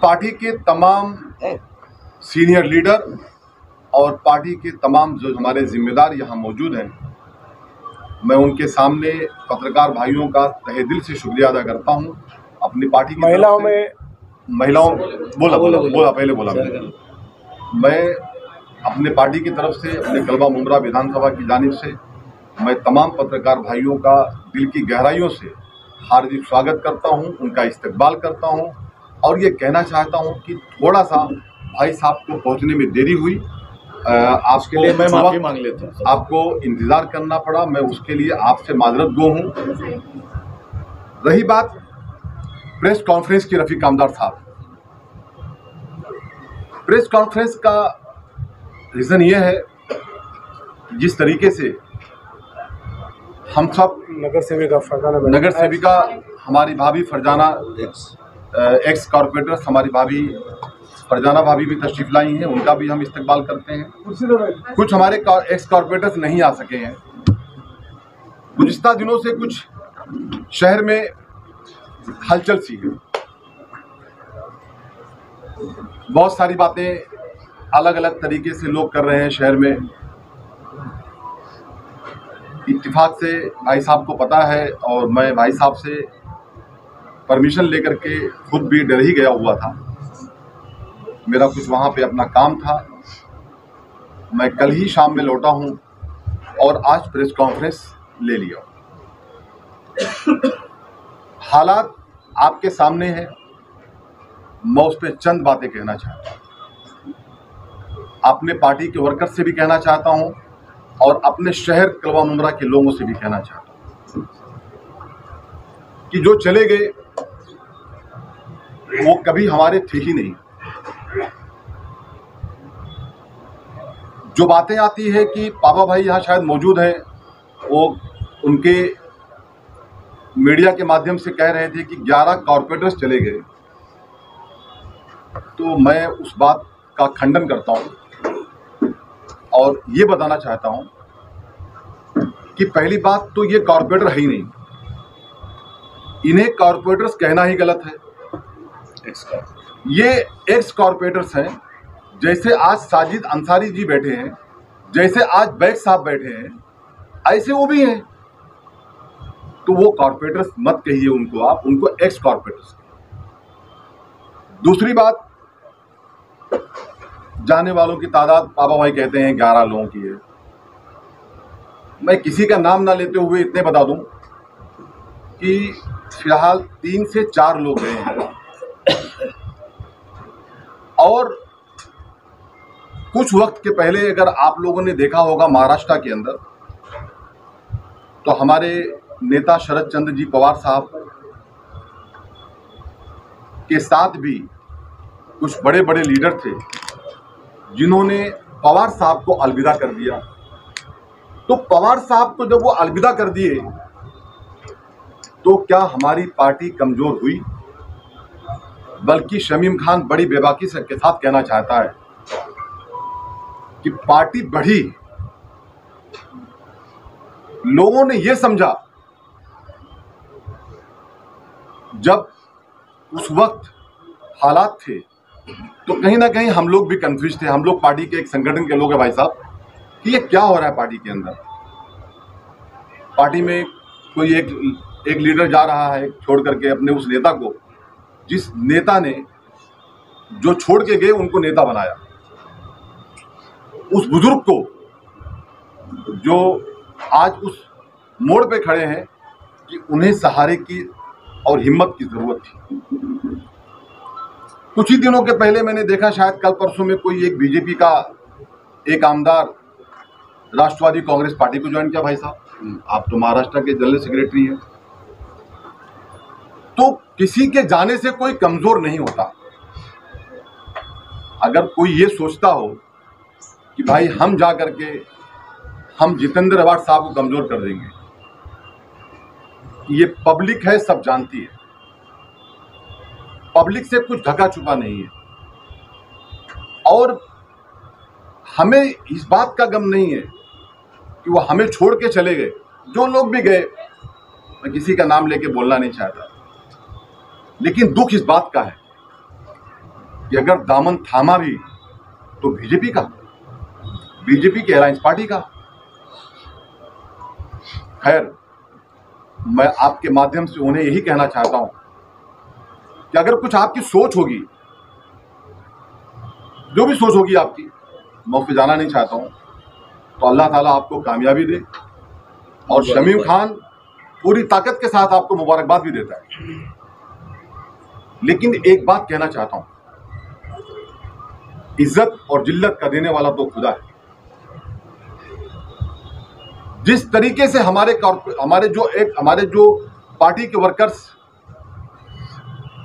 Party के तमाम senior leader और पार्टी के तमाम जो हमारे जिम्मेदार यहाँ मौजूद हैं, मैं उनके सामने पत्रकार भाइयों का तहे दिल से शुक्रिया अदा करता हूँ। अपनी पार्टी की महिलाओं बोला मैं अपने पार्टी की तरफ से, अपने कलवा मुमरा विधानसभा की जानिब से मैं तमाम पत्रकार भाइयों का दिल की गहराइयों से हार्दिक स्वागत करता हूं, उनका इस्तकबाल करता हूं और ये कहना चाहता हूं कि थोड़ा सा भाई साहब को पहुंचने में देरी हुई। आपके लिए मैं माफी मांग लेता हूं, आपको इंतज़ार करना पड़ा, मैं उसके लिए आपसे माजरत गो हूं। रही बात प्रेस कॉन्फ्रेंस की, रफ़ीक आमदार साहब, प्रेस कॉन्फ्रेंस का रीज़न ये है, जिस तरीके से हम सब नगर सेविका हमारी भाभी फरजाना, एक्स कॉर्पोरेटर्स हमारी भाभी फरजाना भाभी भी तशरीफ़ लाई हैं, उनका भी हम इस्तकबाल करते हैं। कुछ हमारे एक्स कॉर्पोरेटर्स नहीं आ सके हैं। गुज़िश्ता दिनों से कुछ शहर में हलचल सी है, बहुत सारी बातें अलग अलग तरीके से लोग कर रहे हैं शहर में। इत्तिफाक से भाई साहब को पता है और मैं भाई साहब से परमिशन लेकर के खुद भी डर ही गया हुआ था। मेरा कुछ वहाँ पे अपना काम था, मैं कल ही शाम में लौटा हूँ और आज प्रेस कॉन्फ्रेंस ले लिया। हालात आपके सामने हैं, मैं उस पर चंद बातें कहना चाहता हूँ। अपने पार्टी के वर्कर से भी कहना चाहता हूँ और अपने शहर कलवा मुमरा के लोगों से भी कहना चाहता हूँ कि जो चले गए वो कभी हमारे थे ही नहीं। जो बातें आती है कि पापा भाई यहाँ शायद मौजूद हैं, वो उनके मीडिया के माध्यम से कह रहे थे कि 11 कॉर्पोरेटर्स चले गए, तो मैं उस बात का खंडन करता हूँ और ये बताना चाहता हूँ कि पहली बात तो ये कॉर्पोरेटर है ही नहीं, इन्हें कॉर्पोरेटर्स कहना ही गलत है। ये एक्स कॉर्पोरेटर्स हैं। जैसे आज साजिद अंसारी जी बैठे हैं, जैसे आज बैग साहब बैठे हैं, ऐसे वो भी हैं। तो वो कॉर्पोरेटर्स मत कहिए उनको, आप उनको एक्स कॉर्पोरेटर्स। दूसरी बात, जाने वालों की तादाद पापा भाई कहते हैं 11 लोगों की है। मैं किसी का नाम ना लेते हुए इतने बता दूं कि फिलहाल 3 से 4 लोग गए हैं और कुछ वक्त के पहले अगर आप लोगों ने देखा होगा महाराष्ट्र के अंदर, तो हमारे नेता शरद चंद्र जी पवार साहब के साथ भी कुछ बड़े बड़े लीडर थे जिन्होंने पवार साहब को अलविदा कर दिया। तो पवार साहब को जब वो अलविदा कर दिए तो क्या हमारी पार्टी कमजोर हुई? बल्कि शमीम खान बड़ी बेबाकी से के साथ कहना चाहता है कि पार्टी बढ़ी। लोगों ने ये समझा, जब उस वक्त हालात थे तो कहीं ना कहीं हम लोग भी कंफ्यूज थे। हम लोग पार्टी के एक संगठन के लोग हैं भाई साहब, कि ये क्या हो रहा है पार्टी के अंदर। पार्टी में कोई एक लीडर जा रहा है छोड़ करके अपने उस नेता को, जिस नेता ने जो छोड़ के गए उनको नेता बनाया, उस बुजुर्ग को जो आज उस मोड़ पे खड़े हैं कि उन्हें सहारे की और हिम्मत की जरूरत थी। कुछ ही दिनों के पहले मैंने देखा, शायद कल परसों में, कोई एक बीजेपी का एक आमदार राष्ट्रवादी कांग्रेस पार्टी को ज्वाइन किया। भाई साहब, आप तो महाराष्ट्र के जनरल सेक्रेटरी हैं। तो किसी के जाने से कोई कमजोर नहीं होता। अगर कोई ये सोचता हो कि भाई हम जा करके हम जितेंद्र अवार्ड साहब को कमजोर कर देंगे, ये पब्लिक है, सब जानती है। पब्लिक से कुछ ढका छुपा नहीं है और हमें इस बात का गम नहीं है कि वो हमें छोड़ के चले गए। जो लोग भी गए, मैं किसी का नाम लेके बोलना नहीं चाहता, लेकिन दुख इस बात का है कि अगर दामन थामा भी तो बीजेपी की अलायंस पार्टी का। खैर, मैं आपके माध्यम से उन्हें यही कहना चाहता हूं कि अगर कुछ आपकी सोच होगी, जो भी सोच होगी आपकी, मैं उस पर जाना नहीं चाहता हूं, तो अल्लाह ताला आपको कामयाबी दे। और शमीम खान पूरी ताकत के साथ आपको मुबारकबाद भी देता है। लेकिन एक बात कहना चाहता हूं, इज्जत और जिल्लत का देने वाला तो खुदा है। जिस तरीके से हमारे जो पार्टी के वर्कर्स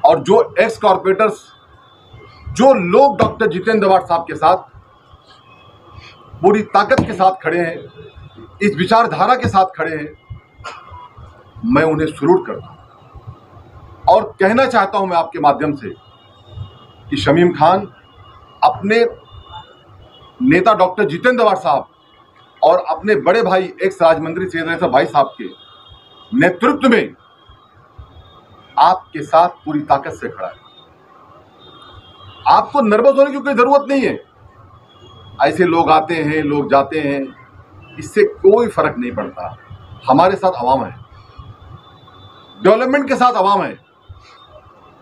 और जो एक्स कॉर्पोरेटर्स, जो लोग डॉक्टर जितेंद्र अवार्ड साहब के साथ पूरी ताकत के साथ खड़े हैं, इस विचारधारा के साथ खड़े हैं, मैं उन्हें सैल्यूट करता हूं। और कहना चाहता हूं मैं आपके माध्यम से कि शमीम खान अपने नेता डॉक्टर जितेंद्र अवार्ड साहब और अपने बड़े भाई एक्स राज्य सैयद रईस भाई साहब के नेतृत्व में आपके साथ पूरी ताकत से खड़ा है। आपको नर्वस होने की कोई जरूरत नहीं है। ऐसे लोग आते हैं, लोग जाते हैं, इससे कोई फर्क नहीं पड़ता। हमारे साथ अवाम है, डेवलपमेंट के साथ अवाम है।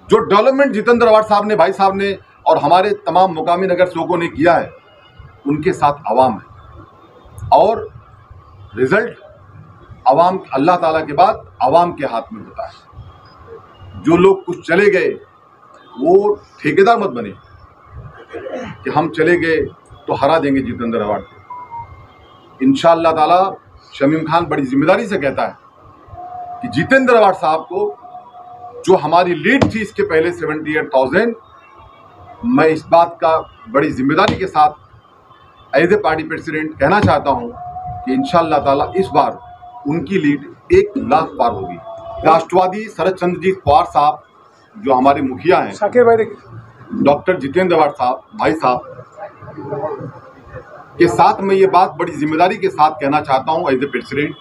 जो डेवलपमेंट जितेंद्र अवार्ड साहब ने, भाई साहब ने और हमारे तमाम मुकामी नगर सेवकों ने किया है, उनके साथ अवाम है। और रिजल्ट अवाम, अल्लाह ताला के बाद अवाम के हाथ में होता है। जो लोग कुछ चले गए वो ठेकेदार मत बने कि हम चले गए तो हरा देंगे जितेंद्र अवार्ड को। इंशाअल्लाह ताला शमीम खान बड़ी जिम्मेदारी से कहता है कि जितेंद्र अवार्ड साहब को, जो हमारी लीड थी इसके पहले 78,000, मैं इस बात का बड़ी जिम्मेदारी के साथ एज ए पार्टी प्रेसिडेंट कहना चाहता हूं कि इंशाअल्लाह ताला इस बार उनकी लीड 1 लाख पार होगी। राष्ट्रवादी शरद चंद्रजीत पवार साहब, जो हमारे मुखिया हैं, शाकिर भाई, डॉक्टर जितेंद्र अवार्ड साहब, भाई साहब के साथ मैं ये बात बड़ी जिम्मेदारी के साथ कहना चाहता हूं एज ए प्रेसिडेंट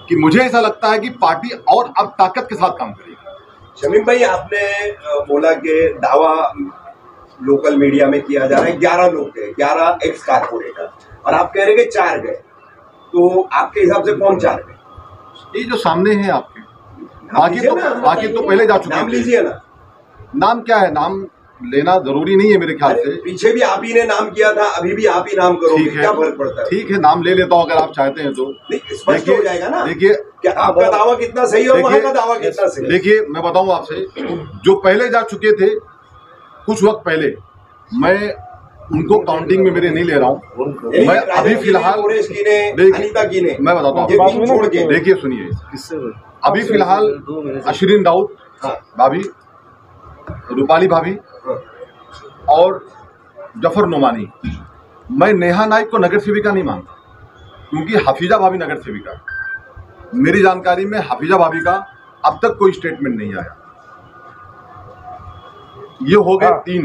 कि मुझे ऐसा लगता है कि पार्टी और अब ताकत के साथ काम करेगी। शमीम भाई, आपने बोला कि दावा लोकल मीडिया में किया जा रहा है 11 लोग गए, 11 एक्स कारपोरेटर, और आप कह रहे हैं कि 4 गए, तो आपके हिसाब से कौन 4 गए? ये जो सामने हैं आपके, बाकी तो पहले जा चुके हैं। नाम लीजिए ना। नाम क्या है? नाम लेना जरूरी नहीं है मेरे ख्याल से। पीछे भी आप ही ने नाम किया था, अभी भी आप ही नाम करोगे, क्या फर्क पड़ता है? ठीक है, नाम ले लेता हूँ अगर आप चाहते हैं तो। स्पष्ट हो जाएगा ना। देखिए, क्या आपका दावा कितना सही और वहाँ का दावा कितना सही? देखिए, मैं बताऊं आपसे, जो पहले जा चुके थे कुछ वक्त पहले, मैं उनको काउंटिंग में मेरे नहीं ले रहा हूँ। मैं अभी फिलहाल मैं बताता हूँ, देखिए सुनिए, अभी फिलहाल अशरीन राउत भाभी, रूपाली भाभी और जफर नोमानी, मैं नेहा नाइक को नगर सेविका नहीं मानता, क्योंकि हफीजा भाभी नगर सेविका। मेरी जानकारी में हफीजा भाभी का अब तक कोई स्टेटमेंट नहीं आया। ये हो गए 3,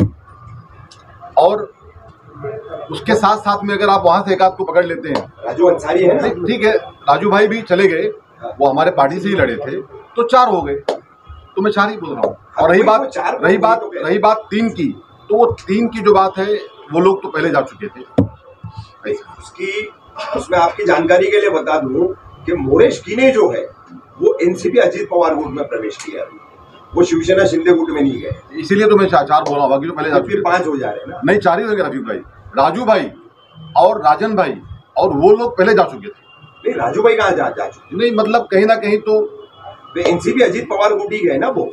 और उसके साथ साथ में अगर आप वहां से एक आध को पकड़ लेते हैं, राजू अंसारी है ना, ठीक है, राजू भाई भी चले गए, वो हमारे पार्टी से ही लड़े थे, तो 4 हो गए, तो मैं 4 ही बोल रहा हूँ। और रही बात 3 की, तो वो 3 की जो बात है, वो लोग तो पहले जा चुके थे। उसमें आपकी जानकारी के लिए बता दूं कि मोरेश कीने जो है वो एनसीपी अजीत पवार गुट में प्रवेश किया, वो शिवसेना शिंदे गुट में नहीं गए, इसीलिए तो मैं 4 बोल रहा हूँ, बाकी तो पहले जा चुके। 5 हो जा रहे हैं ना? नहीं, 4 ही होंगे। रफीक भाई, राजू भाई और राजन भाई और वो लोग पहले जा चुके थे। नहीं, राजू भाई कहाँ जा चुके? नहीं, मतलब कहीं ना कहीं तो एनसीपी अजीत पवार गुट ही गए ना वो।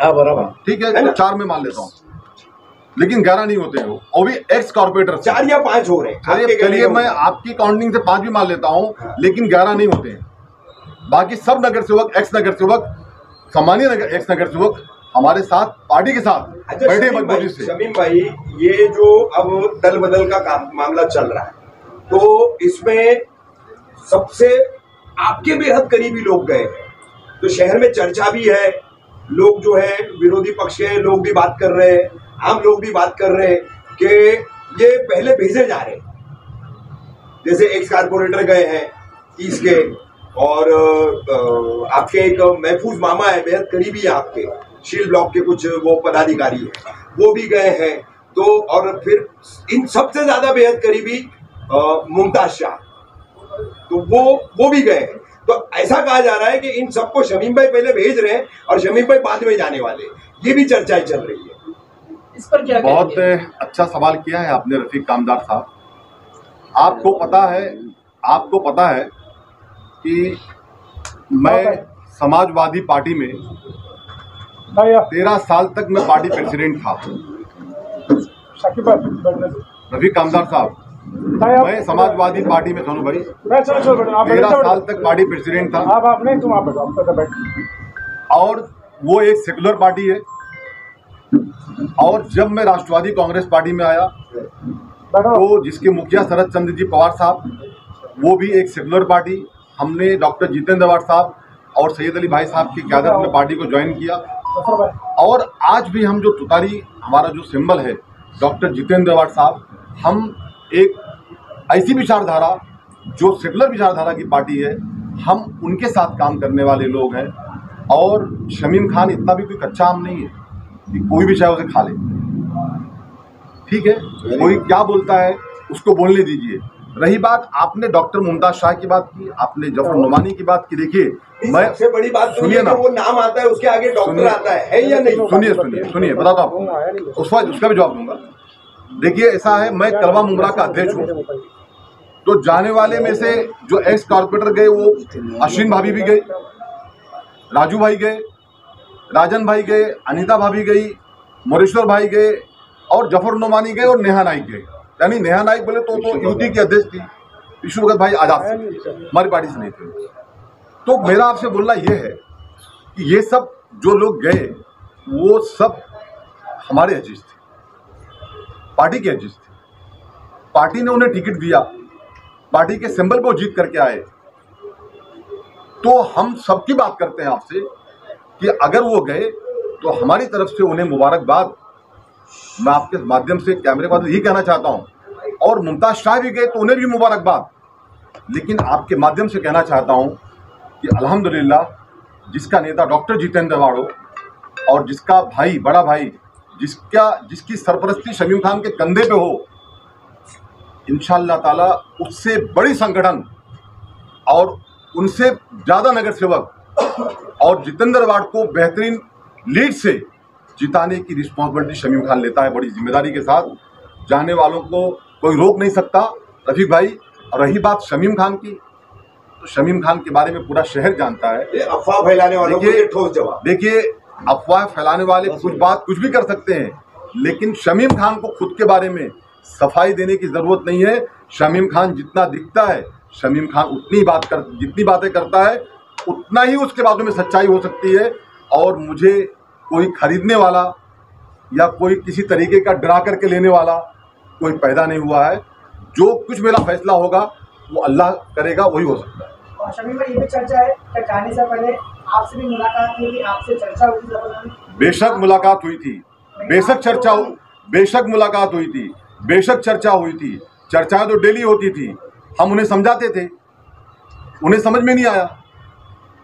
हाँ, बराबर, ठीक है, तो 4 में मान लेता हूँ, लेकिन 11 नहीं होते हैं वो भी एक्स कॉर्पोरेटर। 4 या 5 हो रहे हैं। चलिए, मैं आपकी काउंटिंग से 5 भी मान लेता हूँ, लेकिन 11 नहीं होते हैं। बाकी सब नगर सेवक, एक्स नगर सेवक, सामान्य एक्स नगर सेवक हमारे साथ, पार्टी के साथ बैठे मजबूती से। शमीम भाई, ये जो अब दल बदल का मामला चल रहा है, तो इसमें सबसे आपके बेहद करीबी लोग गए हैं, तो शहर में चर्चा भी है, लोग जो है विरोधी पक्ष के लोग भी बात कर रहे हैं, आम लोग भी बात कर रहे हैं कि ये पहले भेजे जा रहे हैं। जैसे एक्स कारपोरेटर गए हैं 30 के, और आपके एक महफूज मामा है, बेहद करीबी है आपके, शील ब्लॉक के कुछ वो पदाधिकारी हैं, वो भी गए हैं। तो और फिर इन सबसे ज्यादा बेहद करीबी मुमताज शाह, तो वो भी गए हैं। तो ऐसा कहा जा रहा है कि इन सबको शमीम भाई पहले भेज रहे हैं और शमीम भाई बाद में जाने वाले, ये भी चर्चाएं चल रही है। इस पर क्या बहुत अच्छा सवाल किया है आपने रफीक कामदार साहब। आपको पता है कि मैं समाजवादी पार्टी में 13 साल तक मैं पार्टी प्रेसिडेंट था। रफीक कामदार साहब, मैं समाजवादी पार्टी में सोनू भाई 13 साल तक पार्टी प्रेसिडेंट था। और वो एक सेकुलर पार्टी है। और जब मैं राष्ट्रवादी कांग्रेस पार्टी में आया तो जिसके मुखिया शरद चंद्र जी पवार साहब, वो भी एक सेकुलर पार्टी, हमने डॉक्टर जितेंद्र अवार्ड साहब और सैयद अली भाई साहब की क़यादत में पार्टी को ज्वाइन किया। और आज भी हम जो तुतारी, हमारा जो सिंबल है डॉक्टर जितेंद्र अवार्ड साहब, हम एक ऐसी विचारधारा जो सेकुलर विचारधारा की पार्टी है, हम उनके साथ काम करने वाले लोग हैं। और शमीम खान इतना भी कोई कच्चा आम नहीं है कि कोई भी चाहे उसे खा ले। ठीक है, कोई क्या बोलता है उसको बोलने दीजिए। रही बात, आपने डॉक्टर मुमताज शाह की बात की, आपने जफर नुमानी की बात की। देखिए, मैं सबसे बड़ी बात सुनिए ना, वो नाम आता है उसके आगे डॉक्टर आता है या नहीं? सुनिए बताता हूँ आपको, उसका भी जवाब दूंगा। देखिए, ऐसा है, मैं कलवा मुंगरा का अध्यक्ष हूँ। तो जाने वाले में से जो एक्स कॉर्पोरेटर गए, वो अश्विन भाभी भी गई, राजू भाई गए, राजन भाई गए, अनीता भाभी गई, मोरेश्वर भाई गए, और जफर नुमानी गए, और नेहा नाइक गए। यानी नेहा नाइक बोले तो यूटी की अध्यक्ष थी, विष्णु भगत भाई आजाद से, हमारी पार्टी से नहीं थे। तो मेरा आपसे बोलना यह है कि ये सब जो लोग गए वो सब हमारे अजीज थे, पार्टी के अजीज थे। पार्टी ने उन्हें टिकट दिया, पार्टी के सिंबल को जीत करके आए। तो हम सबकी बात करते हैं आपसे कि अगर वो गए तो हमारी तरफ से उन्हें मुबारकबाद। मैं आपके माध्यम से कैमरे पर यही कहना चाहता हूं। और मुमताज शाह भी गए तो उन्हें भी मुबारकबाद। लेकिन आपके माध्यम से कहना चाहता हूं कि अल्हम्दुलिल्लाह, जिसका नेता डॉक्टर जितेंद्र अवार्ड हो और जिसका भाई, बड़ा भाई, जिसकी सरपरस्ती शमीम खान के कंधे पे हो, इंशाअल्लाह ताला उससे बड़ी संगठन और उनसे ज़्यादा नगर सेवक और जितेंद्र अवार्ड को बेहतरीन लीड से जिताने की रिस्पॉन्सिबिलिटी शमीम खान लेता है, बड़ी जिम्मेदारी के साथ। जाने वालों को कोई रोक नहीं सकता, रफीक भाई। और रही बात शमीम खान की, तो शमीम खान के बारे में पूरा शहर जानता है। अफवाह फैलाने वालों को ये ठोस जवाब। देखिए, अफवाह फैलाने वाले कुछ भी कर सकते हैं, लेकिन शमीम खान को खुद के बारे में सफाई देने की जरूरत नहीं है। शमीम खान जितना दिखता है, शमीम खान जितनी बातें करता है, उतना ही उसके बातों में सच्चाई हो सकती है। और मुझे कोई खरीदने वाला या कोई किसी तरीके का डरा करके लेने वाला कोई पैदा नहीं हुआ है। जो कुछ मेरा फैसला होगा वो अल्लाह करेगा, वही हो सकता है। और शमीम भाई, ये भी चर्चा है कि जाने से पहले आपसे भी मुलाकात हुई थी, आपसे चर्चा हुई थी? बेशक मुलाकात हुई थी, बेशक मुलाकात हुई थी, बेशक चर्चा हुई थी। चर्चाएं तो डेली होती थी, हम उन्हें समझाते थे, उन्हें समझ में नहीं आया,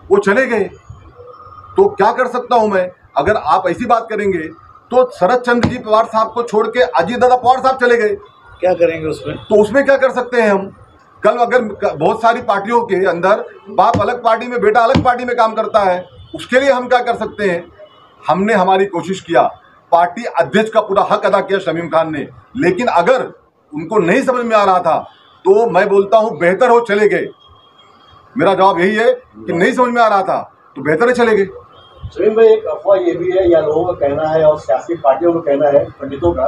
वो चले गए। तो क्या कर सकता हूं मैं? अगर आप ऐसी बात करेंगे तो शरद चंद्र जी पवार साहब को छोड़ के अजीत दादा पवार साहब चले गए, क्या करेंगे उसमें? तो उसमें क्या कर सकते हैं हम? कल अगर बहुत सारी पार्टियों के अंदर बाप अलग पार्टी में, बेटा अलग पार्टी में काम करता है, उसके लिए हम क्या कर सकते हैं? हमने हमारी कोशिश किया, पार्टी अध्यक्ष का पूरा हक अदा किया शमीम खान ने। लेकिन अगर उनको नहीं समझ में आ रहा था तो मैं बोलता हूं बेहतर हो चले गए। मेरा जवाब यही है कि नहीं समझ में आ रहा था तो बेहतर है चले गए। शमीम भाई, एक अफवाह ये भी है, या लोगों का कहना है और सियासी पार्टियों का कहना है, पंडितों का,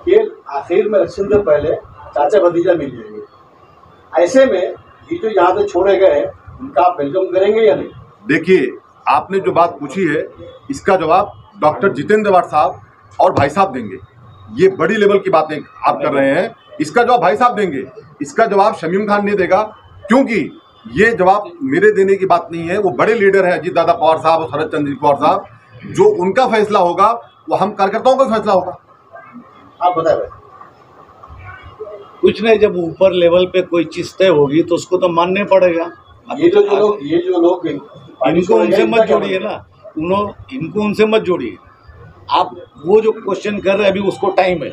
कि आखिर में इलेक्शन से पहले चाचा भतीजा मिल जाएंगे। ऐसे में ये जो यहाँ से छोड़े गए उनका आप वेलकम करेंगे या नहीं? देखिए, आपने जो बात पूछी है इसका जवाब डॉक्टर जितेंद्र अवार्ड साहब और भाई साहब देंगे। ये बड़ी लेवल की बातें आप कर रहे हैं, इसका जवाब भाई साहब देंगे, इसका जवाब शमीम खान नहीं देगा। क्योंकि ये जवाब मेरे देने की बात नहीं है, वो बड़े लीडर है अजीत दादा पवार साहब और शरद चंद्र पवार साहब। जो उनका फैसला होगा वो हम कार्यकर्ताओं का फैसला होगा। आप बताए। कुछ नहीं, जब ऊपर लेवल पे कोई चीज तय होगी तो उसको तो मानने पड़ेगा। ये जो लोग इनको उनसे मत जोड़िए ना, इनको उनसे मत जोड़िए। आप वो जो क्वेश्चन कर रहे हैं अभी उसको टाइम है,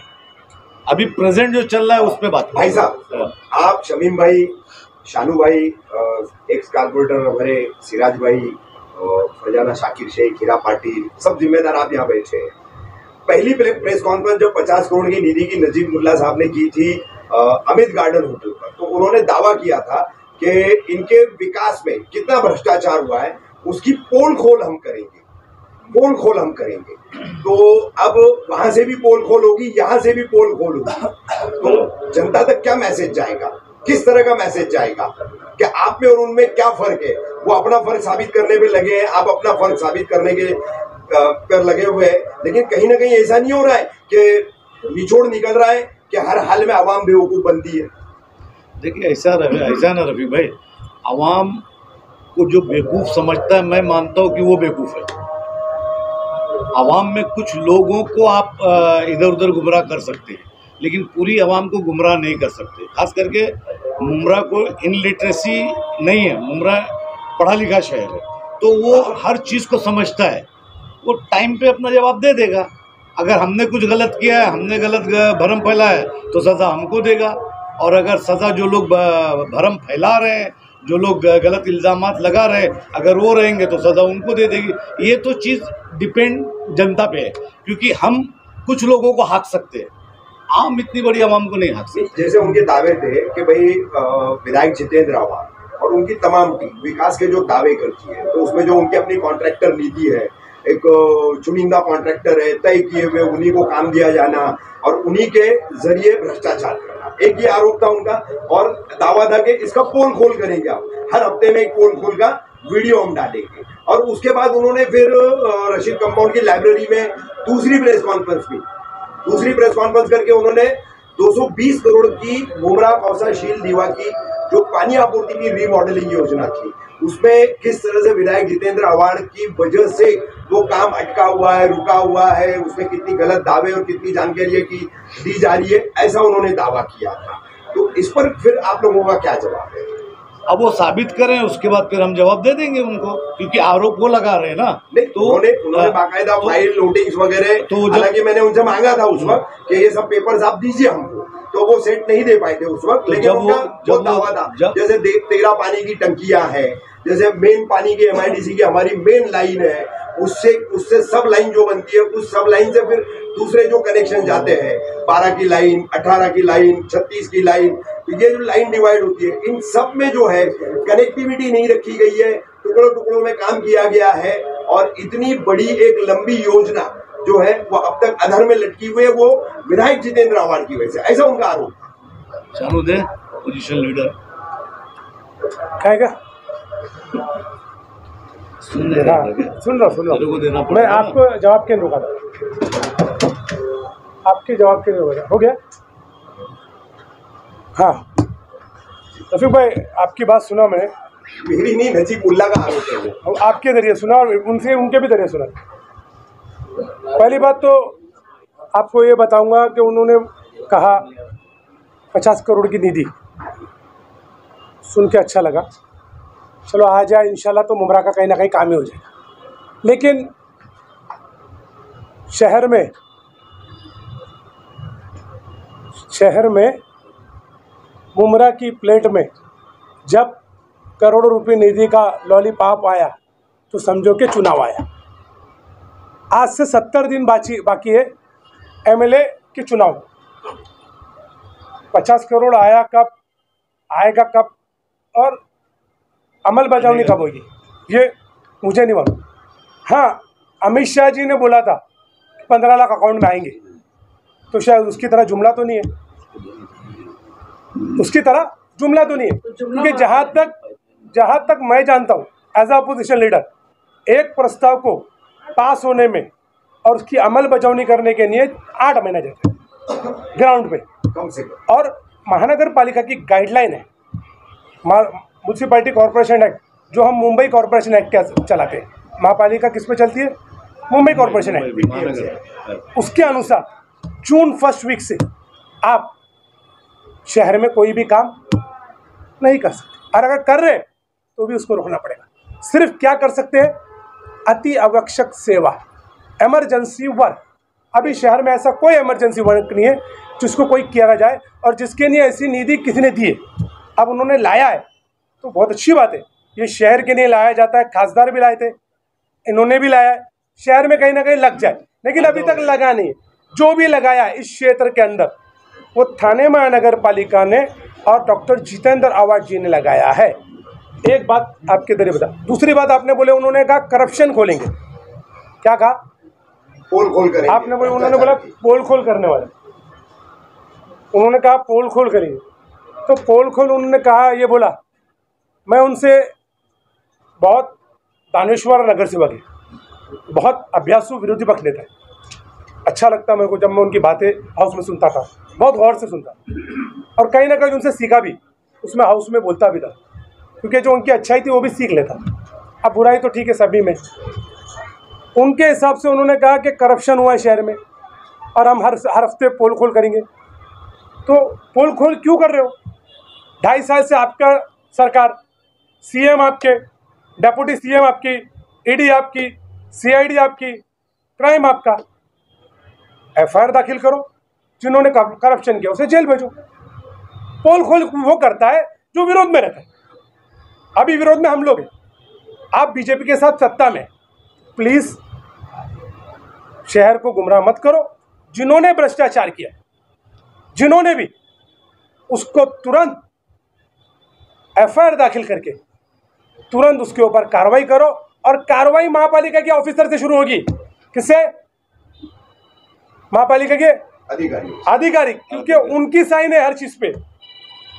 अभी प्रेजेंट जो चल रहा है उस पर बात भाई साहब, आप शमीम भाई, शानू भाई, एक्स कारपोरेटर हमारे सिराज भाई, फरजाना शाकिर शेख, हीरा पाटिल, सब जिम्मेदार आप यहाँ बैठे हैं। पहली प्रेस कॉन्फ्रेंस जो 50 करोड़ की निधि की नजीब मुल्ला साहब ने की थी अमित गार्डन होटल पर, तो उन्होंने दावा किया था कि इनके विकास में कितना भ्रष्टाचार हुआ है उसकी पोल खोल हम करेंगे, पोल खोल हम करेंगे। तो अब वहां से भी पोल खोल होगी, यहाँ से भी पोल खोल होगी, तो जनता तक क्या मैसेज जाएगा, किस तरह का मैसेज जाएगा कि आप में और उनमें क्या फर्क है? वो अपना फर्क साबित करने पे लगे हैं, आप अपना फर्क साबित करने के पर लगे हुए हैं, लेकिन कहीं ना कहीं ऐसा नहीं हो रहा है कि निचोड़ निकल रहा है कि हर हाल में आवाम बेवकूफ बनती है। देखिए ऐसा ना रफीक भाई, आवाम को जो बेवकूफ़ समझता है मैं मानता हूँ कि वो बेवकूफ़ है। आवाम में कुछ लोगों को आप इधर उधर गुमराह कर सकते हैं, लेकिन पूरी आवाम को गुमराह नहीं कर सकते। खास करके मुमरा को इनलिटरेसी नहीं है, मुमरा पढ़ा लिखा शहर है, तो वो हर चीज़ को समझता है, वो टाइम पे अपना जवाब दे देगा। अगर हमने कुछ गलत किया है, हमने गलत भरम फैलाया है तो सज़ा हमको देगा, और अगर सज़ा जो लोग भरम फैला रहे हैं, जो लोग गलत इल्ज़ामात लगा रहे हैं, अगर वो रहेंगे तो सज़ा उनको दे देगी। ये तो चीज़ डिपेंड जनता पे है, क्योंकि हम कुछ लोगों को हाँक सकते हैं, आम इतनी बड़ी आवाम को नहीं हाँक सकते। जैसे उनके दावे थे कि भाई विधायक जितेंद्र आवाड और उनकी तमाम टीम विकास के जो दावे करती है, तो उसमें जो उनकी अपनी कॉन्ट्रैक्टर नीति है, एक चुनिंदा कॉन्ट्रैक्टर है, तय किए हुए उन्हीं को काम दिया जाना और उन्हीं के जरिए भ्रष्टाचार करना, एक ये आरोप था उनका। और दावा था कि इसका पोल खोल करेंगे, आप हर हफ्ते में एक पोल खोल का वीडियो हम डालेंगे। और उसके बाद उन्होंने फिर रशीद कंपाउंड की लाइब्रेरी में दूसरी प्रेस कॉन्फ्रेंस करके उन्होंने 220 करोड़ की मुमरा कौशाशील दीवा की जो पानी आपूर्ति की रीमॉडलिंग योजना थी, उसमें किस तरह से विधायक जितेंद्र आवाड की वजह से वो काम अटका हुआ है, रुका हुआ है, उसमें कितनी गलत दावे और कितनी जानकारी की दी जा रही है, ऐसा उन्होंने दावा किया था। तो इस पर फिर आप लोगों का क्या जवाब है? अब वो साबित करें, उसके बाद फिर हम जवाब दे देंगे उनको, क्योंकि आरोप वो लगा रहे हैं ना। तो उन्होंने बाकायदा फाइल नोटिस वगैरह, तो हालांकि मैंने उनसे मांगा था उस वक्त कि ये सब पेपर्स आप दीजिए हमको, तो वो सेट नहीं दे पाए थे उस वक्त। तो लेकिन उनका वो दावा था, जैसे 13 पानी की टंकियां हैं, जैसे मेन पानी की MIDC की हमारी मेन लाइन है, उससे सब लाइन जो बनती है, उस सब लाइन से फिर दूसरे जो कनेक्शन जाते हैं, 12 की लाइन, 18 की लाइन, 36 की लाइन, तो ये जो लाइन डिवाइड होती है, इन सब में जो है कनेक्टिविटी नहीं रखी गई है, टुकड़ों टुकड़ों में काम किया गया है। और इतनी बड़ी एक लंबी योजना जो है वो अब तक अधर में लटकी हुई है, वो विधायक जितेंद्र आवाड की वजह से, ऐसा उनका आरोप था। चालू दे पोजीशन लीडर कहेगा सुन रहा मैं आपको जवाब के रुका था, आपके जवाब के रुका हो गया। हाँ रफीक भाई, आपकी बात सुना मैंने, मेरी नहीं, नजीब मुल्ला का आरोप है वो, आपके जरिए सुना और उनसे उनके भी जरिए सुना। पहली बात तो आपको ये बताऊंगा कि उन्होंने कहा 50 करोड़ की निधि, सुन के अच्छा लगा, चलो आ जाए इंशाल्लाह, तो मुमरा का कहीं ना कहीं काम ही हो जाएगा। लेकिन शहर में मुमरा की प्लेट में जब करोड़ों रुपए निधि का लॉलीपॉप आया तो समझो कि चुनाव आया। आज से 70 दिन बाकी है MLA के चुनाव। 50 करोड़ आया कब, आएगा कब और अमल बजावनी कब होगी, ये मुझे नहीं मालूम। हाँ, अमित शाह जी ने बोला था 15 लाख अकाउंट में आएंगे, तो शायद उसकी तरह जुमला तो नहीं है, क्योंकि जहाँ तक मैं जानता हूँ एज अ अपोजिशन लीडर, एक प्रस्ताव को पास होने में और उसकी अमल बजावनी करने के लिए 8 महीना जाते हैं ग्राउंड पे कम से कम। और महानगर पालिका की गाइडलाइन है, म्यूनसिपैलिटी कॉरपोरेशन एक्ट, जो हम मुंबई कॉरपोरेशन एक्ट के चलाते हैं। महापालिका किस पे चलती है? Mumbai corporation act. उसके अनुसार जून 1 वीक से आप शहर में कोई भी काम नहीं कर सकते, और अगर कर रहे तो भी उसको रोकना पड़ेगा। सिर्फ क्या कर सकते हैं, अति आवश्यक सेवा, इमरजेंसी वर्क। अभी शहर में ऐसा कोई इमरजेंसी वर्क नहीं है जिसको कोई किया जाए और जिसके लिए ऐसी निधि किसी ने दी है। अब उन्होंने लाया है तो बहुत अच्छी बात है, ये शहर के लिए लाया जाता है, खासदार भी लाए थे, इन्होंने भी लाया है, शहर में कहीं ना कहीं लग जाए, लेकिन अभी तक लगा नहीं। जो भी लगाया इस क्षेत्र के अंदर वो थाने महानगर पालिका ने और डॉक्टर जितेंद्र आवाज जी ने लगाया है। एक बात आपके दरिए बता, दूसरी बात आपने बोले, उन्होंने कहा करप्शन खोलेंगे, क्या कहा? पोल खोल करेंगे। आपने बोले, उन्होंने बोला पोल खोल करने वाले, उन्होंने कहा पोल खोल करेंगे। तो पोल खोल उन्होंने कहा, ये बोला, मैं उनसे बहुत दानेश्वर नगर सेवक है, बहुत अभ्यासु विरोधी पक्ष नेता है, अच्छा लगता मेरे को जब मैं उनकी बातें हाउस में सुनता था, बहुत गौर से सुनता और कहीं ना कहीं उनसे सीखा भी, उसमें हाउस में बोलता भी था, क्योंकि जो उनकी अच्छाई थी वो भी सीख लेता। अब बुराई तो ठीक है सभी में। उनके हिसाब से उन्होंने कहा कि करप्शन हुआ है शहर में और हम हर हफ्ते पोल खोल करेंगे। तो पोल खोल क्यों कर रहे हो? 2.5 साल से आपका सरकार, सीएम आपके, डेप्यूटी सीएम आपकी, ईडी आपकी, सीआईडी आपकी, क्राइम आपका, एफआईआर दाखिल करो, जिन्होंने करप्शन किया उसे जेल भेजो। पोल खोल वो करता है जो विरोध में रहता है। अभी विरोध में हम लोग हैं, आप बीजेपी के साथ सत्ता में, प्लीज शहर को गुमराह मत करो। जिन्होंने भ्रष्टाचार किया, जिन्होंने भी, उसको तुरंत एफआईआर दाखिल करके तुरंत उसके ऊपर कार्रवाई करो। और कार्रवाई महापालिका के ऑफिसर से शुरू होगी। किससे? महापालिका के अधिकारी, क्योंकि उनकी साइन है हर चीज पे।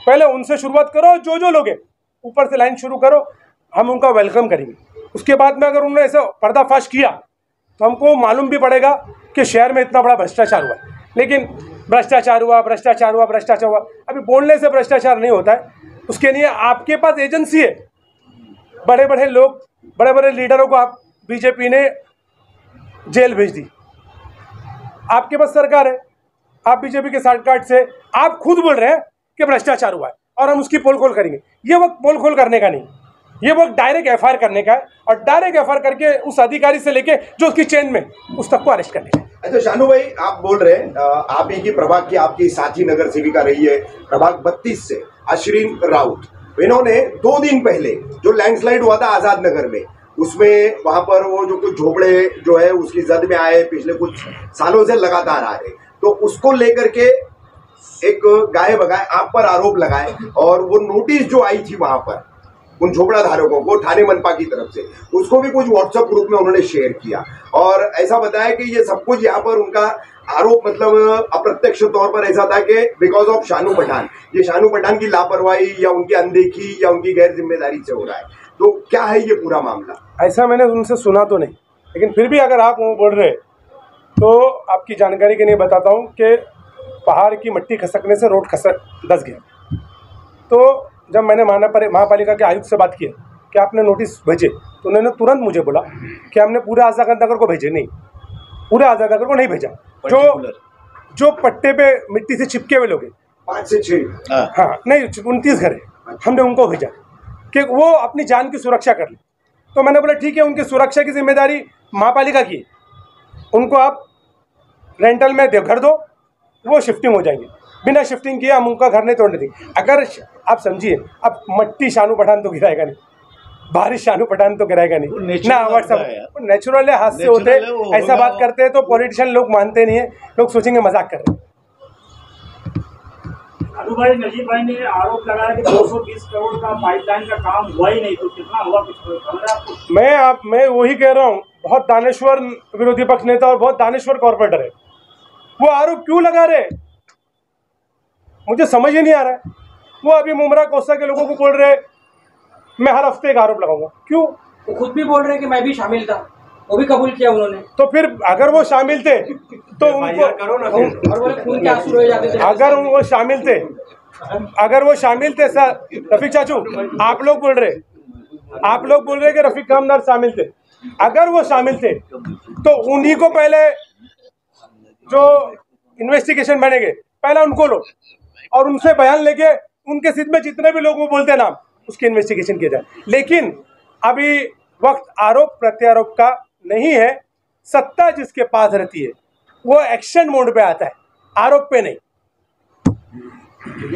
पहले उनसे शुरुआत करो, जो लोग हैं ऊपर से लाइन शुरू करो, हम उनका वेलकम करेंगे। उसके बाद में अगर उन्होंने ऐसा पर्दाफाश किया तो हमको मालूम भी पड़ेगा कि शहर में इतना बड़ा भ्रष्टाचार हुआ है। लेकिन भ्रष्टाचार हुआ, भ्रष्टाचार हुआ, भ्रष्टाचार हुआ, अभी बोलने से भ्रष्टाचार नहीं होता है। उसके लिए आपके पास एजेंसी है, बड़े बड़े लोग, बड़े बड़े लीडरों को आप बीजेपी ने जेल भेज दी। आपके पास सरकार है, आप बीजेपी के सरकार से आप खुद बोल रहे हैं कि भ्रष्टाचार हुआ है और हम उसकी पोल खोल करेंगे। ये वक्त पोल खोल करने का नहीं, ये वक्त डायरेक्ट एफआईआर करने का है और डायरेक्ट एफआईआर करके उस अधिकारी से लेके जो उसकी चेन में उस तक को अरेस्ट करने का। अच्छा शानू भाई, आप बोल रहे हैं आप ही की प्रभाग की आपकी साथी नगर सेविका रही है प्रभाग 32 से अश्विन राउत, इन्होंने 2 दिन पहले जो लैंडस्लाइड हुआ था आजाद नगर में, उसमें वहां पर वो जो कुछ झोपड़े जो है उसकी जद में आए, पिछले कुछ सालों से लगातार आ रहे, तो उसको लेकर के एक गाये बगाए आप पर आरोप लगाए और वो नोटिस जो आई थी वहां पर उन झोपड़ा धारकों को थाने मनपा की तरफ से, उसको भी कुछ व्हाट्सएप ग्रुप में उन्होंने शेयर किया और ऐसा बताया कि ये सब कुछ यहाँ पर उनका आरोप मतलब अप्रत्यक्ष तौर पर ऐसा था कि बिकॉज ऑफ शानू पठान, ये शानू पठान की लापरवाही या उनकी अनदेखी या उनकी गैर जिम्मेदारी से हो रहा है। तो क्या है ये पूरा मामला? ऐसा मैंने उनसे सुना तो नहीं, लेकिन फिर भी अगर आप वो बोल रहे तो आपकी जानकारी के लिए बताता हूँ कि पहाड़ की मिट्टी खसकने से रोड धस गया। तो जब मैंने महापालिका के आयुक्त से बात की कि आपने नोटिस भेजे, तो उन्होंने तुरंत मुझे बोला कि हमने पूरे आजाद नगर को भेजे नहीं, पूरे आजाद नगर को नहीं भेजा, जो पट्टे पे मिट्टी से चिपके हुए लोग हैं 5 से 6 हाँ नहीं 29 घर है, हमने उनको भेजा कि वो अपनी जान की सुरक्षा कर ले। तो मैंने बोला ठीक है, उनकी सुरक्षा की जिम्मेदारी महापालिका की, उनको आप रेंटल में घर दो, वो शिफ्टिंग हो जाएंगे, बिना शिफ्टिंग किए हम उनका घर नहीं तोड़ने देंगे। अगर आप समझिए, अब मट्टी शानू पठान तो गिराएगा नहीं, बारिश शानू पठान तो गिराएगा नहीं ना, व्हाट्सअप नेचुरल है, हाथ से होते ऐसा बात करते हैं तो पॉलिटिशियन लोग मानते नहीं है, लोग सोचेंगे मजाक कर रहे हैं। अनु भाई, नजीब भाई ने आरोप लगाया कि 220 करोड़ का पाइपलाइन का काम हुआ ही नहीं, तो कितना हुआ कुछ खबर है आपको? मैं वही कह रहा हूँ, बहुत दानेश्वर विरोधी पक्ष नेता और बहुत दानेश्वर कॉर्पोरेटर है, वो आरोप क्यों लगा रहे मुझे समझ ही नहीं आ रहा है। वो अभी मुमरा कोसा के लोगों को बोल रहे मैं हर हफ्ते एक आरोप लगाऊंगा, क्यों? वो खुद भी बोल रहे कि मैं भी शामिल था, वो भी कबूल किया उन्होंने। तो फिर अगर वो शामिल थे तो उनको करो ना, और वो खून के आंसू रोए जाते थे। अगर वो शामिल थे सर, रफीक चाचू आप लोग बोल रहे कि रफीक खामदार शामिल थे, अगर वो शामिल थे तो उन्हीं को पहले जो इन्वेस्टिगेशन बनेंगे पहले उनको लो और उनसे बयान लेके उनके सिद्ध में जितने भी लोग वो बोलते हैं नाम, उसकी इन्वेस्टिगेशन किया जाए। लेकिन अभी वक्त आरोप प्रत्यारोप का नहीं है। सत्ता जिसके पास रहती है वो एक्शन मोड पे आता है, आरोप पे नहीं।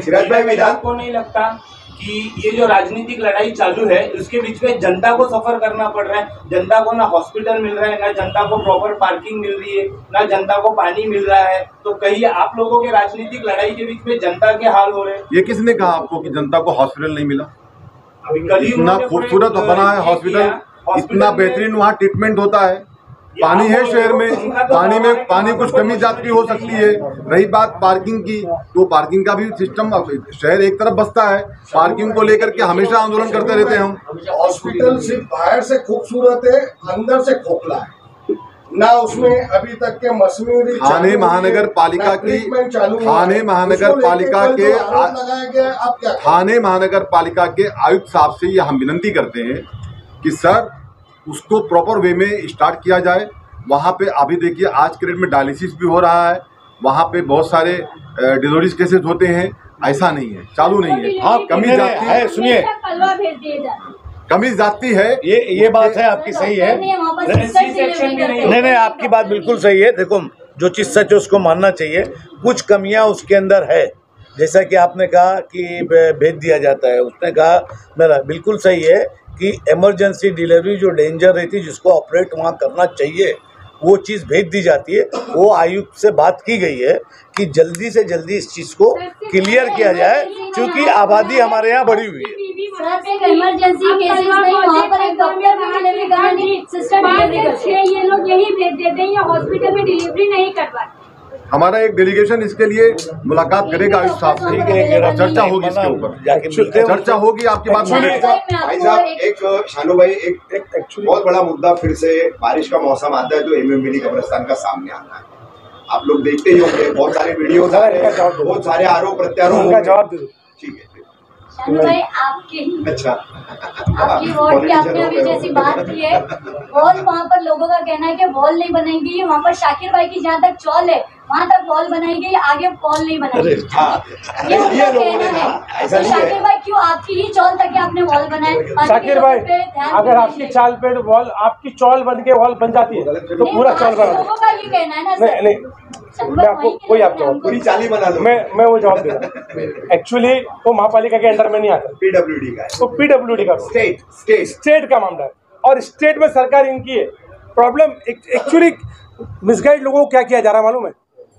सिराज भाई, विधान को नहीं लगता कि ये जो राजनीतिक लड़ाई चालू है उसके बीच में जनता को सफर करना पड़ रहा है? जनता को ना हॉस्पिटल मिल रहा है, ना जनता को प्रॉपर पार्किंग मिल रही है, ना जनता को पानी मिल रहा है। तो कहीं आप लोगों के राजनीतिक लड़ाई के बीच में जनता के हाल हो रहे हैं। ये किसने कहा आपको कि जनता को हॉस्पिटल नहीं मिला? अभी कल ही इतना खूबसूरत बना है हॉस्पिटल, इतना बेहतरीन वहाँ ट्रीटमेंट होता है। पानी है शहर में, पानी कुछ कमी जाती हो सकती है। रही बात पार्किंग की, तो पार्किंग का भी सिस्टम, शहर एक तरफ बसता है, पार्किंग को लेकर के हमेशा आंदोलन करते रहते हैं हम। हॉस्पिटल सिर्फ बाहर से खूबसूरत है, अंदर से खोखला है ना। उसमें अभी तक के मशीनरी थाने महानगर पालिका के आयुक्त साहब से ये हम विनंती करते हैं कि सर उसको प्रॉपर वे में स्टार्ट किया जाए। वहाँ पे अभी देखिए आज के डेट में डायलिसिस भी हो रहा है, वहाँ पे बहुत सारे डिलीवरीज केसेस होते हैं। ऐसा नहीं है, चालू नहीं है। हाँ, कमी जाती है, सुनिए, कमी जाती है, ये बात है आपकी, सही है। नहीं, आपकी बात बिल्कुल सही है। देखो, जो चीज़ सच है उसको मानना चाहिए। कुछ कमियां उसके अंदर है, जैसा कि आपने कहा कि भेज दिया जाता है। उसने कहा, मेरा बिल्कुल सही है कि इमरजेंसी डिलीवरी जो डेंजर रहती है, जिसको ऑपरेट वहाँ करना चाहिए, वो चीज़ भेज दी जाती है। वो आयुक्त से बात की गई है कि जल्दी से जल्दी इस चीज़ को क्लियर किया जाए, क्योंकि आबादी हमारे यहाँ बढ़ी हुई है। सर, एक इमरजेंसी केसेस नहीं, वहाँ पर एक डॉक्टर भी डिलीवरी करने सिस्टम डिलीवरी करते हैं, ये लोग यही भेज देते हैं या हॉस्पिटल में डिलीवरी नहीं करवाते। हमारा एक डेलीगेशन इसके लिए मुलाकात करेगा आयुष साहब से, चर्चा होगी इसके ऊपर, चर्चा होगी। आपकी बात सुनिए भाई साहब, एक शानू भाई, एक बहुत बड़ा मुद्दा फिर से बारिश का मौसम आता है तो एमएमबीडी कब्रिस्तान का सामने आता है। आप लोग देखते ही होंगे, बहुत सारे वीडियो, बहुत सारे आरोप प्रत्यारोप। ठीक है शानू भाई, आपकी अच्छा, आपकी वार्ड की आपने अभी जैसी बात की है, वॉल वहाँ पर लोगों का कहना है कि वॉल नहीं बनाई गई है। वहाँ पर शाकिर भाई की जहाँ तक चौल है वहाँ तक वॉल बनाई गई, आगे वॉल नहीं बनाई गई। ये उनका कहना है। तो शाकिर भाई, क्यों आपकी ही चौल तक आपने वॉल बनाए? शाकिर भाई, अगर आपकी चाल पे वॉल, आपकी चौल बन के वॉल बन जाती है तो पूरा चौल बना। लोगों का ये कहना है ना। नहीं, मैं आपको कोई आप जवाब, पूरी चाली बना दो। मैं वो जवाब देता। एक्चुअली वो महापालिका के अंडर में नहीं आता, पीडब्ल्यूडी का, तो पीडब्ल्यूडी का स्टेट का मामला है, और स्टेट में सरकार इनकी है। प्रॉब्लम एक्चुअली मिसगाइड लोगों को क्या किया जा रहा है मालूम है?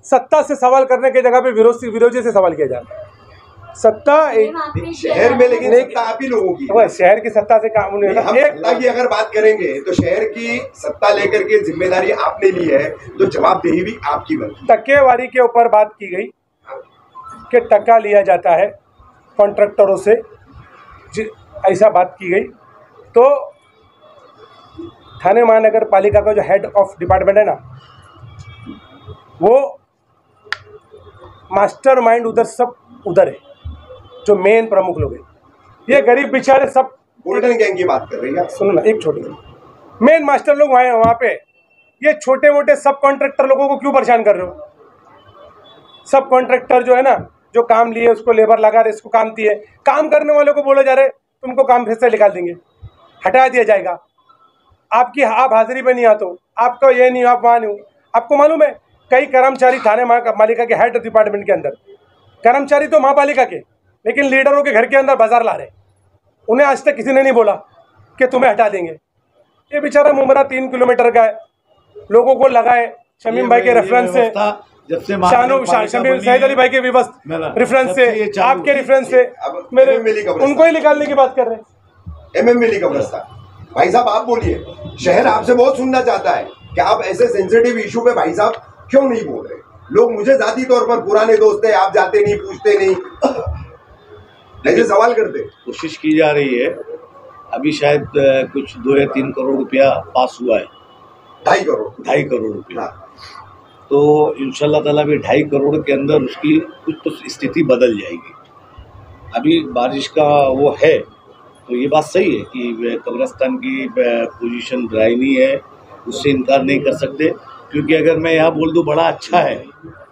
सत्ता से सवाल करने की जगह पे विरोधी से सवाल किया जा रहा है। सत्ता शहर में, लेकिन सत्ता आप ही लोगों की, शहर की सत्ता से काम नहीं होता। एक सत्ता की अगर बात करेंगे तो शहर की सत्ता लेकर के जिम्मेदारी आपने ली है, तो जवाबदेही भी आपकी बनती है। टक्केवारी के ऊपर बात की गई कि टक्का लिया जाता है कॉन्ट्रैक्टरों से, ऐसा बात की गई। तो थाने महानगर पालिका का जो हेड ऑफ डिपार्टमेंट है ना, वो मास्टरमाइंड सब उधर है, जो मेन प्रमुख लोग हैं। ये गरीब बेचारे सब गोल्डन गैंग की बात कर रही है। सुनो ना, एक छोटी मेन मास्टर लोग वहाँ पे, ये छोटे मोटे सब कॉन्ट्रैक्टर लोगों को क्यों परेशान कर रहे हो? सब कॉन्ट्रैक्टर जो है ना, जो काम लिए उसको लेबर लगा रहे, इसको काम दिए, काम करने वालों को बोला जा रहा है तुमको काम फिर से निकाल देंगे, हटा दिया जाएगा। आप हाजिरी पे नहीं आते हो, आपका ये नहीं, आप वहाँ नहीं हो। आपको मालूम है कई कर्मचारी थाने महापालिका के हेड डिपार्टमेंट के अंदर, कर्मचारी तो महापालिका के, लेकिन लीडरों के घर के अंदर बाजार ला रहे। उन्हें आज तक किसी ने नहीं बोला कि तुम्हें हटा देंगे। ये बेचारा मुमरा 3 किलोमीटर का है, लोगों को लगाए शमीम भाई के रेफरेंस से, शमीम सैयद अली भाई के रेफरेंस से, आपके रेफरेंस से, मेरे उनको ही निकालने की बात कर रहे हैं। एमएमबीडी कब्रिस्तान, भाई साहब आप बोलिए, शहर आपसे बहुत सुनना चाहता है कि आप ऐसे सेंसिटिव इशू पे भाई साहब क्यों नहीं बोल रहे? लोग मुझे जाती तौर पर पुराने दोस्त है, आप जाते नहीं, पूछते नहीं, ऐसे सवाल करते। कोशिश की जा रही है। अभी शायद कुछ 2 या 3 करोड़ रुपया पास हुआ है। 2.5 करोड़ रुपया। तो इंशाल्लाह ताला भी 2.5 करोड़ के अंदर उसकी कुछ तो स्थिति बदल जाएगी। अभी बारिश का वो है, तो ये बात सही है कि कब्रिस्तान की पोजीशन ड्राई है, उससे इनकार नहीं कर सकते। क्योंकि अगर मैं यहाँ बोल दूँ बड़ा अच्छा है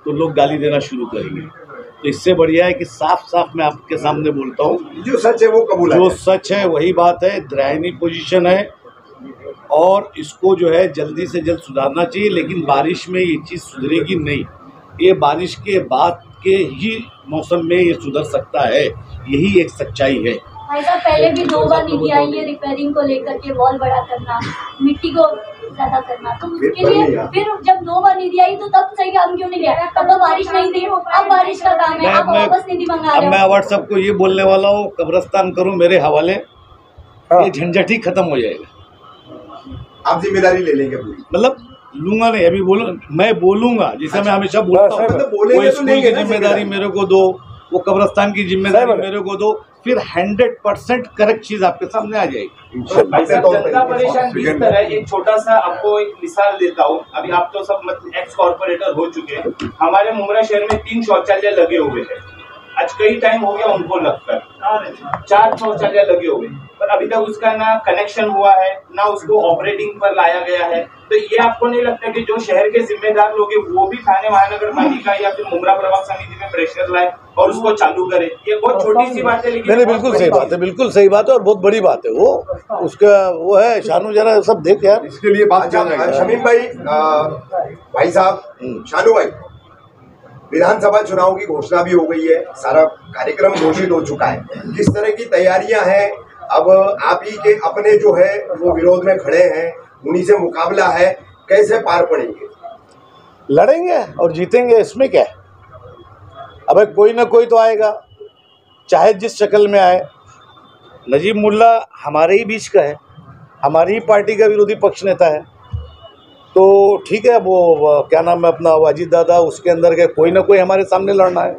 तो लोग गाली देना शुरू करेंगे। तो इससे बढ़िया है कि साफ साफ मैं आपके सामने बोलता हूँ, जो सच है वो कबूल है, जो सच है वही बात है। ड्राइनी पोजीशन है, और इसको जो है जल्दी से जल्द सुधारना चाहिए। लेकिन बारिश में ये चीज़ सुधरेगी नहीं, ये बारिश के बाद के ही मौसम में ये सुधर सकता है, यही एक सच्चाई है। भाई साहब, पहले भी 2 बार निधि आई है रिपेयरिंग को लेकर के, वॉल बड़ा करना, मिट्टी को ज्यादा करना, तो उसके लिए फिर जब 2 बार निधि आई तो तब सही काम क्यों नहीं किया? तब तो बारिश नहीं थी, अब बारिश का काम है, आप वापस निधि मंगा रहे हो। मैं व्हाट्सएप को ये बोलने वाला हूँ, कब्रस्तान करूँ मेरे हवाले, ये झंझट ही खत्म हो जाएगा। आप जिम्मेदारी ले लेंगे पूरी? मतलब लूंगा नहीं, अभी मैं बोलूंगा, जिसे मैं हमेशा बोलता हूँ, वो स्कूल की जिम्मेदारी मेरे को दो, वो कब्रस्तान की जिम्मेदारी मेरे को दो, फिर 100% करेक्ट चीज आपके सामने आ जाएगी। जनता परेशान किस तरह है, एक छोटा सा आपको एक मिसाल देता हूँ। अभी आप तो सब मतलब एक्स कॉर्पोरेटर हो चुके हैं, हमारे मुमरा शहर में 3 शौचालय लगे हुए हैं, आज कई टाइम हो गया उनको लगकर 4 शौचालय लगे हुए, पर अभी तक उसका ना कनेक्शन हुआ है, ना उसको ऑपरेटिंग पर लाया गया है। तो ये आपको नहीं लगता कि जो शहर के जिम्मेदार लोग हैं वो भी थाने महानगर पालिका या फिर मुमरा प्रभाग समिति में प्रेशर लाए और उसको चालू करे? ये बहुत छोटी सी बात है, लेकिन नहीं, बिल्कुल सही बात है, बिल्कुल सही बात है और बहुत बड़ी बात है। वो उसका वो है, शानू जरा सब देख यार, इसके लिए बात शमीम भाई, भाई साहब शानू भाई, विधानसभा चुनाव की घोषणा भी हो गई है, सारा कार्यक्रम घोषित हो चुका है, किस तरह की तैयारियां हैं? अब आप ही के अपने जो है वो विरोध में खड़े हैं, उन्हीं से मुकाबला है, कैसे पार पड़ेंगे? लड़ेंगे और जीतेंगे, इसमें क्या है? अब कोई ना कोई तो आएगा, चाहे जिस शक्ल में आए। नजीब मुल्ला हमारे ही बीच का है, हमारी ही पार्टी का विरोधी पक्ष नेता है, तो ठीक है, वो क्या नाम है अपना वाजिद दादा, उसके अंदर के कोई ना कोई हमारे सामने लड़ना है।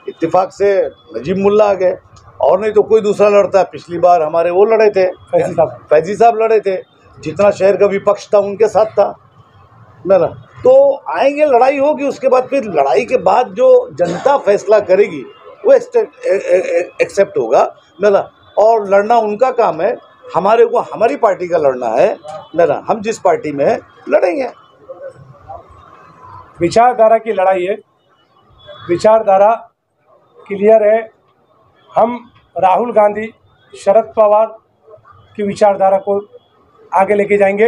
इत्तेफाक से नजीब मुल्ला आ गए, और नहीं तो कोई दूसरा लड़ता है। पिछली बार हमारे वो लड़े थे, फैजी साहब लड़े थे, जितना शहर का विपक्ष था उनके साथ था मेरा। तो आएंगे, लड़ाई होगी, उसके बाद फिर लड़ाई के बाद जो जनता फैसला करेगी वो एक्सेप्ट होगा मेरा, और लड़ना उनका काम है, हमारे को हमारी पार्टी का लड़ना है मेरा, हम जिस पार्टी में है लड़ेंगे। विचारधारा की लड़ाई है, विचारधारा क्लियर है। हम राहुल गांधी, शरद पवार की विचारधारा को आगे लेके जाएंगे,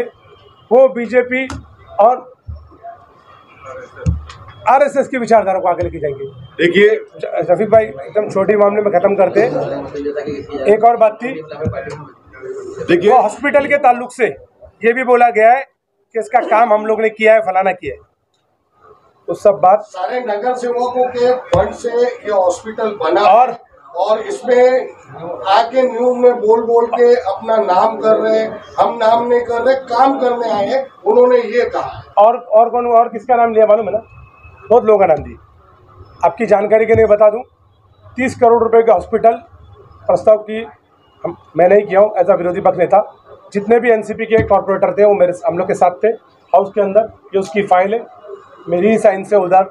वो बीजेपी और आरएसएस की विचारधारा को आगे लेके जाएंगे। देखिए रफीक भाई, एकदम छोटी मामले में ख़त्म करते हैं। एक और बात थी, देखिए हॉस्पिटल के ताल्लुक से ये भी बोला गया है कि इसका काम हम लोग ने किया है, फलाना किया है, तो सब बात सारे नगर सेवकों के फंड से ये हॉस्पिटल बना और इसमें आके न्यूज में बोल के अपना नाम कर रहे, हम नाम नहीं कर रहे, काम करने आए हैं, उन्होंने ये कहा। और कौन, और किसका नाम लिया मालूम है ना? बहुत लोगों का नाम दिया। आपकी जानकारी के लिए बता दूं, 30 करोड़ रुपए का हॉस्पिटल प्रस्ताव की मैं नहीं किया हूँ एज अ विरोधी पक्ष नेता। जितने भी एनसीपी के कॉर्पोरेटर थे वो हम लोग के साथ थे हाउस के अंदर, ये उसकी फाइल है, मेरी ही साइन से उधर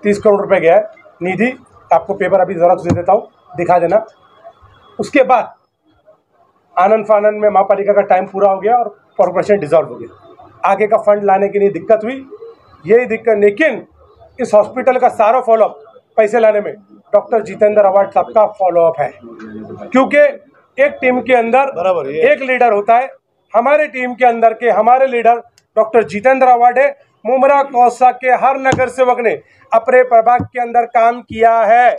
30 करोड़ रुपए गया है निधि। आपको पेपर अभी ज़रा दे देता हूँ, दिखा देना। उसके बाद आनंद फानंद में महापालिका का टाइम पूरा हो गया और कॉर्पोरेशन डिसॉल्व हो गया। आगे का फंड लाने के लिए दिक्कत हुई, यही दिक्कत। लेकिन इस हॉस्पिटल का सारा फॉलोअप पैसे लाने में डॉक्टर जितेंद्र अवार्ड साहब का फॉलोअप है, क्योंकि एक टीम के अंदर बराबर एक लीडर होता है। हमारे टीम के अंदर के हमारे लीडर डॉक्टर जितेंद्र अवार्ड है। मुमरा कौसा के हर नगर सेवक ने अपने प्रभाग के अंदर काम किया है,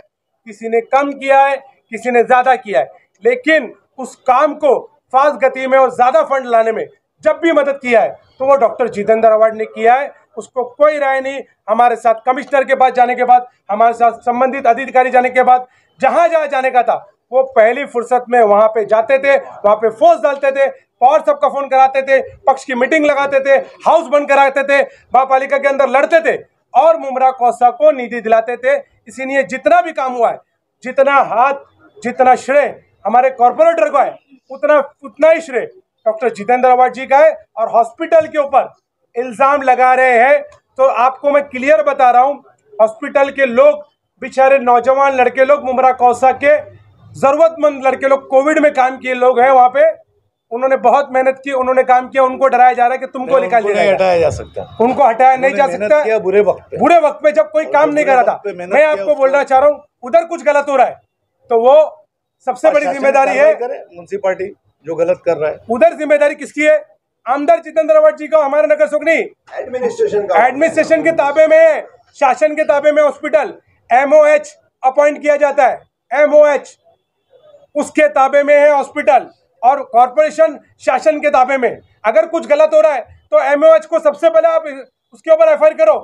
किसी ने कम किया है, किसी ने ज़्यादा किया है, लेकिन उस काम को फास्ट गति में और ज़्यादा फंड लाने में जब भी मदद किया है तो वो डॉक्टर जितेंद्र अवार्ड ने किया है। उसको कोई राय नहीं। हमारे साथ कमिश्नर के पास जाने के बाद, हमारे साथ संबंधित अधिकारी जाने के बाद, जहाँ जहाँ जाने का था वो पहली फुर्सत में वहाँ पे जाते थे, वहाँ पे फोर्स डालते थे, पवार साहब का फोन कराते थे, पक्ष की मीटिंग लगाते थे, हाउस बंद कराते थे, महापालिका के अंदर लड़ते थे और मुमरा कौसा को निधि दिलाते थे। इसीलिए जितना भी काम हुआ है, जितना हाथ, जितना श्रेय हमारे कॉर्पोरेटर को है, उतना ही श्रेय डॉक्टर जितेंद्र अवार्ड जी का है। और हॉस्पिटल के ऊपर इल्जाम लगा रहे हैं तो आपको मैं क्लियर बता रहा हूं, हॉस्पिटल के लोग, बेचारे नौजवान लड़के लोग, मुमरा कौसा के जरूरतमंद लड़के लोग, कोविड में काम किए लोग हैं वहां पे, उन्होंने बहुत मेहनत की, उन्होंने काम किया, उनको डराया जा रहा है कि तुमको निकाल दिया जाएगा। हटाया जा सकता, उनको हटाया नहीं जा सकता। बुरे वक्त पे जब कोई काम नहीं कर रहा था। मैं आपको बोलना चाह रहा हूँ, उधर कुछ गलत हो रहा है तो वो सबसे बड़ी जिम्मेदारी है म्युनिसिपैलिटी जो गलत कर रहा है। उधर जिम्मेदारी किसकी है? आमदार जितेंद्र अवार्ड जी को हमारे नगर सुखनी एडमिनिस्ट्रेशन के ताबे में है, शासन के ताबे में हॉस्पिटल MOH अपॉइंट किया जाता है। MOH उसके ताबे में है हॉस्पिटल, और कॉर्पोरेशन शासन के ताबे में। अगर कुछ गलत हो रहा है तो MOH को सबसे पहले आप उसके ऊपर FIR करो,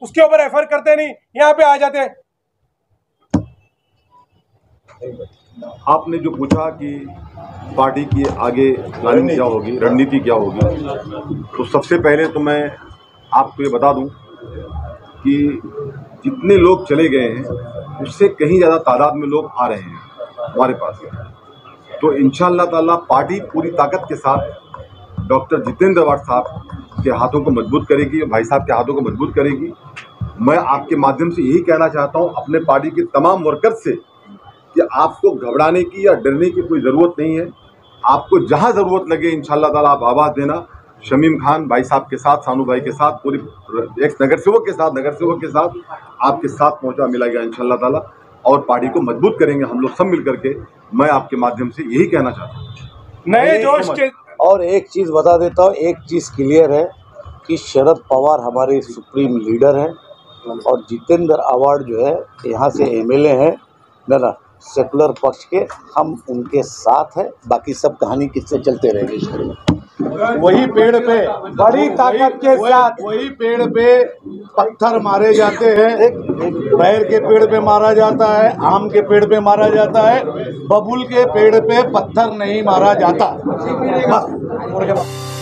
उसके ऊपर FIR करते नहीं, यहाँ पे आ जाते हैं। आपने जो पूछा कि पार्टी की आगे प्लानिंग क्या होगी, रणनीति क्या होगी, तो सबसे पहले तो मैं आपको ये बता दूं कि जितने लोग चले गए हैं उससे कहीं ज़्यादा तादाद में लोग आ रहे हैं हमारे पास। तो इंशाअल्लाह ताला पार्टी पूरी ताकत के साथ डॉक्टर जितेंद्र अवार्ड साहब के हाथों को मजबूत करेगी, भाई साहब के हाथों को मजबूत करेगी। मैं आपके माध्यम से यही कहना चाहता हूँ अपने पार्टी के तमाम वर्कर्स से कि आपको घबराने की या डरने की कोई ज़रूरत नहीं है। आपको जहां ज़रूरत लगे इंशाअल्लाह ताला आप आवाज़ देना। शमीम खान भाई साहब के साथ, सानू भाई के साथ, पूरी एक्स नगर सेवक के साथ आपके साथ पहुंचा मिलेगा इंशाअल्लाह ताला, और पार्टी को मजबूत करेंगे हम लोग सब मिल करके। मैं आपके माध्यम से यही कहना चाहता हूँ। नए जोश के और एक चीज़ बता देता हूँ, एक चीज़ क्लियर है कि शरद पवार हमारे सुप्रीम लीडर हैं, और जितेंद्र अवार्ड जो है यहाँ से MLA हैं ना सेकुलर पक्ष के, हम उनके साथ हैं। बाकी सब कहानी किससे चलते रहेंगे। वही पेड़ पे बड़ी ताकत के साथ वही पेड़ पे पत्थर मारे जाते हैं, बैर के पेड़ पे मारा जाता है, आम के पेड़ पे मारा जाता है, बबूल के पेड़ पे पत्थर नहीं मारा जाता। बस।